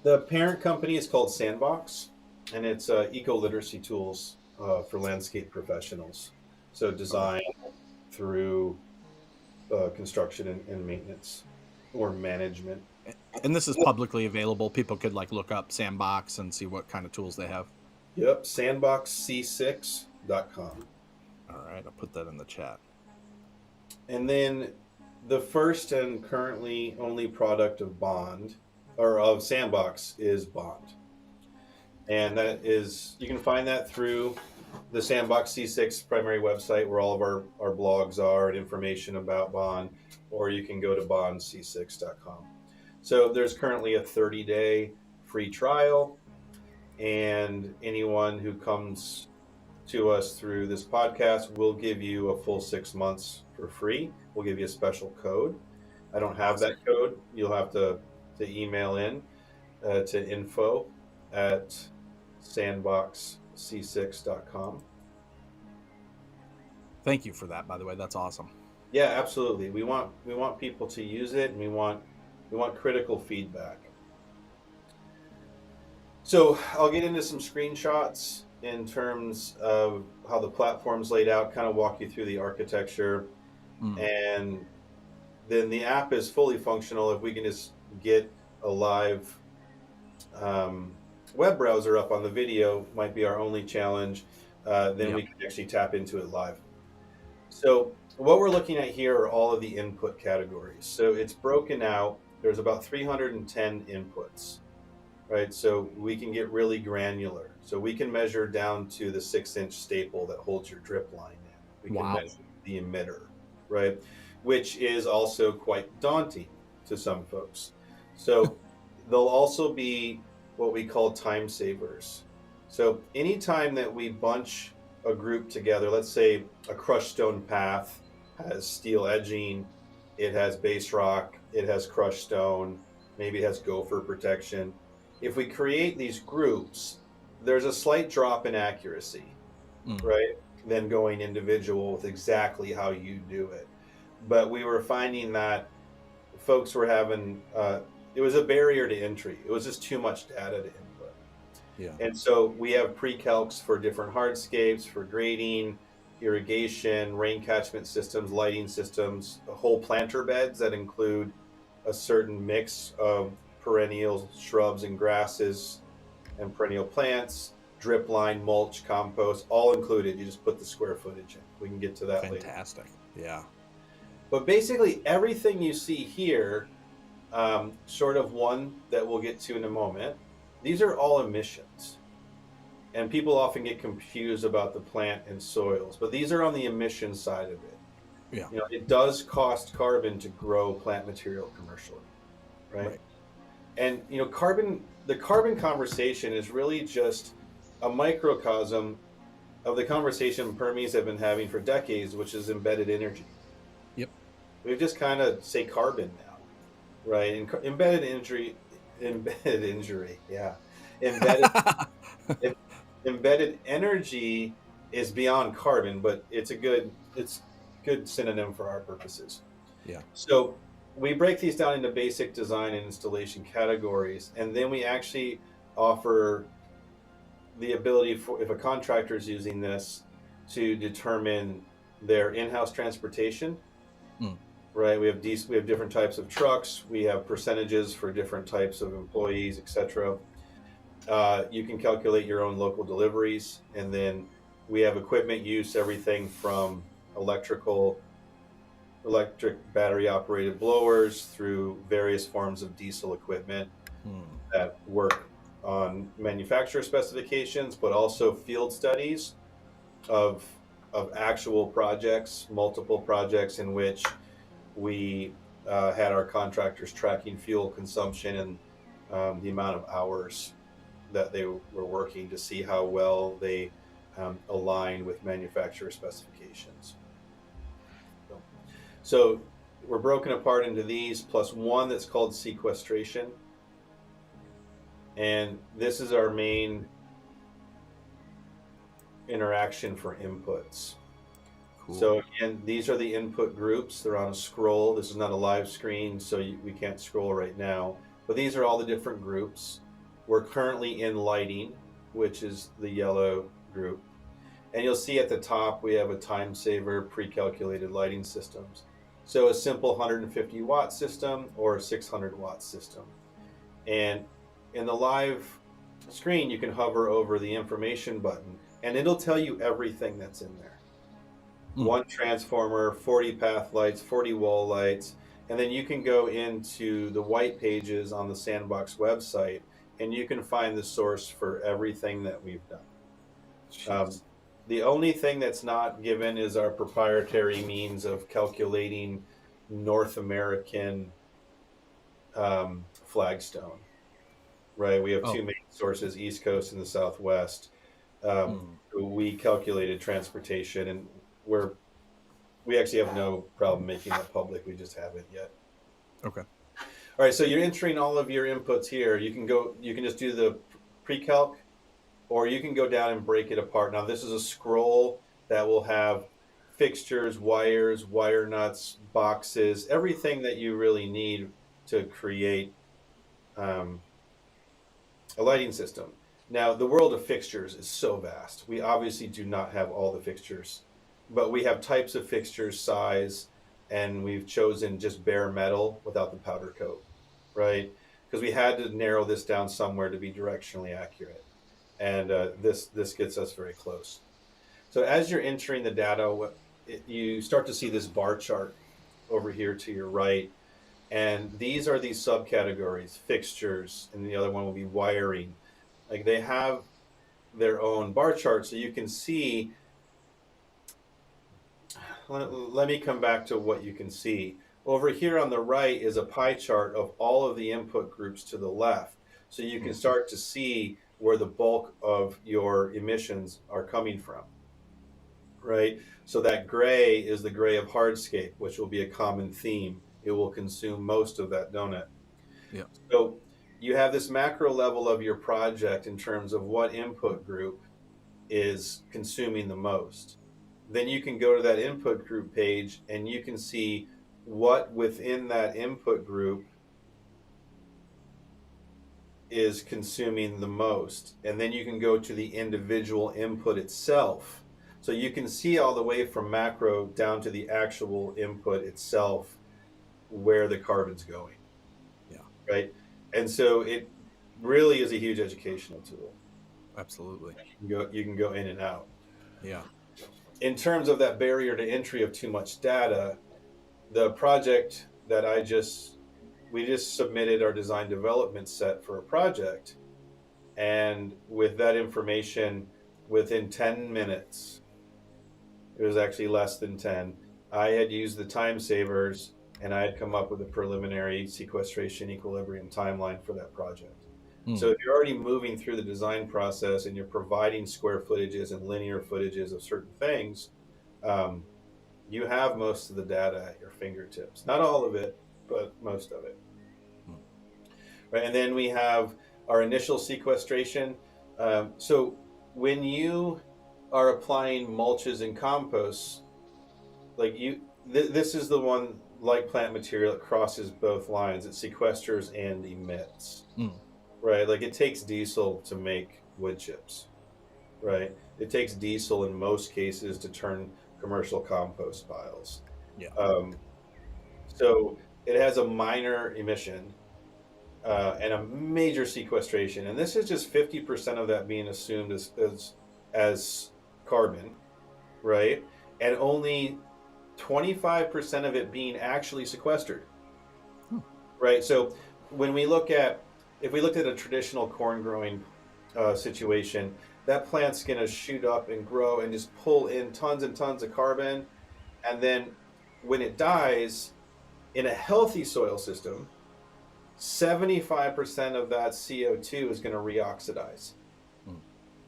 The parent company is called Sandbox, and it's eco-literacy tools for landscape professionals. So Okay. design through construction and maintenance or management. And this is publicly available. People could like look up Sandbox and see what kind of tools they have. Yep, sandboxc6.com. All right, I'll put that in the chat. And then the first and currently only product of Bond or of Sandbox is Bond. And that is, you can find that through the Sandbox C6 primary website where all of our blogs are and information about Bond, or you can go to bondc6.com. So there's currently a 30-day free trial, and anyone who comes to us through this podcast will give you a full 6 months for free. We'll give you a special code. I don't have that Awesome. code. You'll have to email in to info at sandboxc6.com. Thank you for that, by the way. That's awesome. Yeah, absolutely. We want people to use it, and we want critical feedback. So I'll get into some screenshots in terms of how the platform's laid out, kind of walk you through the architecture, Mm. and then the app is fully functional. If we can just get a live um, web browser up on the video, might be our only challenge. Then Yep. we can actually tap into it live. So what we're looking at here are all of the input categories. So it's broken out. There's about 310 inputs, right? So we can get really granular. So we can measure down to the 6-inch staple that holds your drip line in. We can Wow. measure the emitter, right? Which is also quite daunting to some folks. So there'll also be what we call time savers. So anytime that we bunch a group together, let's say a crushed stone path has steel edging, it has base rock, it has crushed stone, maybe it has gopher protection. If we create these groups, there's a slight drop in accuracy, Mm. right? Than going individual with exactly how you do it. But we were finding that folks were having, it was a barrier to entry. It was just too much data to input. Yeah. And so we have pre-calcs for different hardscapes, for grading, irrigation, rain catchment systems, lighting systems, whole planter beds that include a certain mix of perennial shrubs and grasses and perennial plants, drip line, mulch, compost, all included. You just put the square footage in. We can get to that later. Fantastic. Yeah. But basically, everything you see here, short of one that we'll get to in a moment, these are all emissions. And people often get confused about the plant and soils, but these are on the emission side of it. Yeah. You know, it does cost carbon to grow plant material commercially, right? Right. And you know, the carbon conversation is really just a microcosm of the conversation permies have been having for decades, which is embedded energy. Yep. We've just kind of say carbon now, right? And embedded injury, yeah, embedded em- embedded energy is beyond carbon, but it's good synonym for our purposes. Yeah. So we break these down into basic design and installation categories, and then we actually offer the ability for, if a contractor is using this, to determine their in-house transportation. Mm. Right, we have different types of trucks. We have percentages for different types of employees, etc. You can calculate your own local deliveries, and then we have equipment use, everything from electric battery operated blowers through various forms of diesel equipment Mm. that work on manufacturer specifications, but also field studies of actual projects, multiple projects in which we had our contractors tracking fuel consumption and the amount of hours that they were working to see how well they align with manufacturer specifications. So we're broken apart into these plus one that's called sequestration. And this is our main interaction for inputs. Cool. So again, these are the input groups. They're on a scroll. This is not a live screen, so we can't scroll right now. But these are all the different groups. We're currently in lighting, which is the yellow group. And you'll see at the top, we have a time saver pre-calculated lighting systems. So a simple 150 watt system or a 600 watt system. And in the live screen, you can hover over the information button and it'll tell you everything that's in there. Mm. One transformer, 40 path lights, 40 wall lights. And then you can go into the white pages on the Sandbox website and you can find the source for everything that we've done. Um, Jeez. the only thing that's not given is our proprietary means of calculating North American flagstone, right? We have Oh. two main sources, East Coast and the Southwest. Mm. We calculated transportation, and we actually have no problem making that public. We just haven't yet. Okay. All right, so you're entering all of your inputs here. You can just do the pre-calc, or you can go down and break it apart. Now, this is a scroll that will have fixtures, wires, wire nuts, boxes, everything that you really need to create um, a lighting system. Now, the world of fixtures is so vast. We obviously do not have all the fixtures, but we have types of fixtures, size, and we've chosen just bare metal without the powder coat, right? Because we had to narrow this down somewhere to be directionally accurate, and this gets us very close. So as you're entering the data, you start to see this bar chart over here to your right, and these are these subcategories: fixtures, and the other one will be wiring. Like they have their own bar chart, so you can see. Let me come back to what you can see. Over here on the right is a pie chart of all of the input groups to the left. So you can Mm. start to see where the bulk of your emissions are coming from, right? So that gray is the gray of hardscape, which will be a common theme. It will consume most of that donut. Yeah. So you have this macro level of your project in terms of what input group is consuming the most. Then you can go to that input group page and you can see what within that input group is consuming the most. And then you can go to the individual input itself. So you can see all the way from macro down to the actual input itself where the carbon's going, Yeah. right? And so it really is a huge educational tool. Absolutely. You can go in and out. Yeah. In terms of that barrier to entry of too much data, the project that we just submitted our design development set for a project, and with that information, within 10 minutes, it was actually less than 10, I had used the time savers and I had come up with a preliminary sequestration equilibrium timeline for that project. So Mm. if you're already moving through the design process and you're providing square footages and linear footages of certain things, um, you have most of the data at your fingertips. Not all of it, but most of it. Mm. Right, and then we have our initial sequestration. So when you are applying mulches and composts, this is the one like plant material that crosses both lines. It sequesters and emits. Mm. Right, like it takes diesel to make wood chips. Right, it takes diesel in most cases to turn commercial compost piles. Yeah. Um, so it has a minor emission and a major sequestration, and this is just 50% of that being assumed as carbon, right? And only 25% of it being actually sequestered, Hmm. right? So when we look at if we looked at a traditional corn growing situation, that plant's going to shoot up and grow and just pull in tons and tons of carbon, and then when it dies in a healthy soil system, 75% of that CO2 is going to reoxidize, Mm.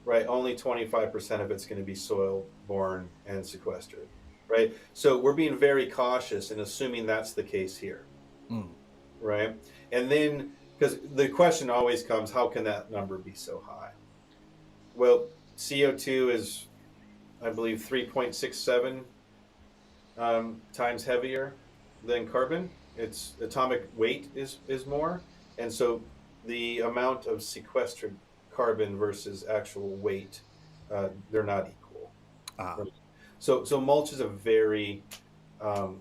right? Only 25% of it's going to be soil borne and sequestered, right? So we're being very cautious in assuming that's the case here, Mm. right? And then, because the question always comes, how can that number be so high? Well, CO2 is, I believe, 3.67 times heavier than carbon. Its atomic weight is more, and so the amount of sequestered carbon versus actual weight, they're not equal. Ah, Right? So mulch is a um,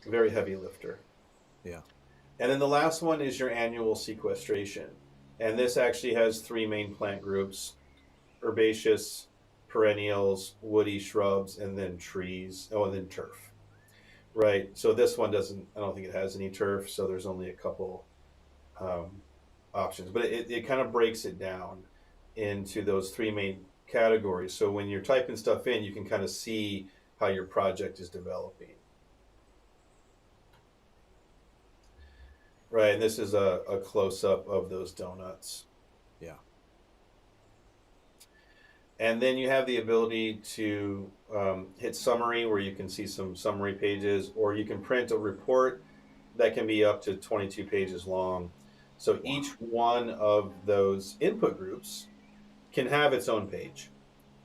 very heavy lifter. yeah. And then the last one is your annual sequestration. And this actually has three main plant groups: herbaceous, perennials, woody shrubs, and then trees. Oh, and then turf. Right. So this one doesn't, I don't think it has any turf. So there's only a couple um, options, but it kind of breaks it down into those three main categories. So when you're typing stuff in, you can kind of see how your project is developing. Right. And this is a close up of those donuts. Yeah. And then you have the ability to hit summary, where you can see some summary pages, or you can print a report that can be up to 22 pages long. So Wow. each one of those input groups can have its own page,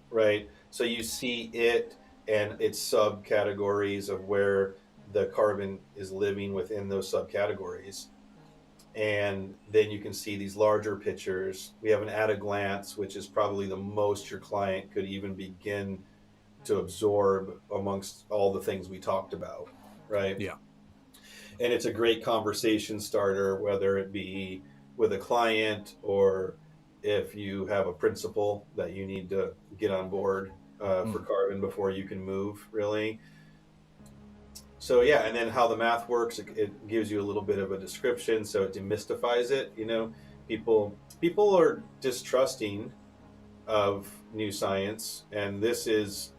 right? So you see it and its subcategories of where the carbon is living within those subcategories. And then you can see these larger pictures. We have an at a glance, which is probably the most your client could even begin to absorb amongst all the things we talked about, right? Yeah. And it's a great conversation starter, whether it be with a client or if you have a principal that you need to get on board for Mm. carbon before you can move, really. So yeah, and then how the math works, it gives you a little bit of a description, so it demystifies it. People are distrusting of new science, and this is,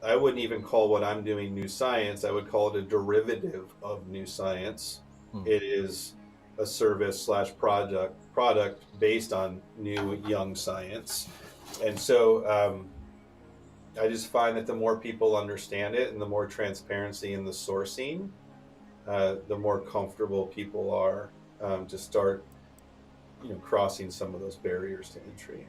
I wouldn't even call what I'm doing new science. I would call it a derivative of new science. Mm. It is a service slash product based on new young science, and so I just find that the more people understand it and the more transparency in the sourcing, the more comfortable people are to start, crossing some of those barriers to entry.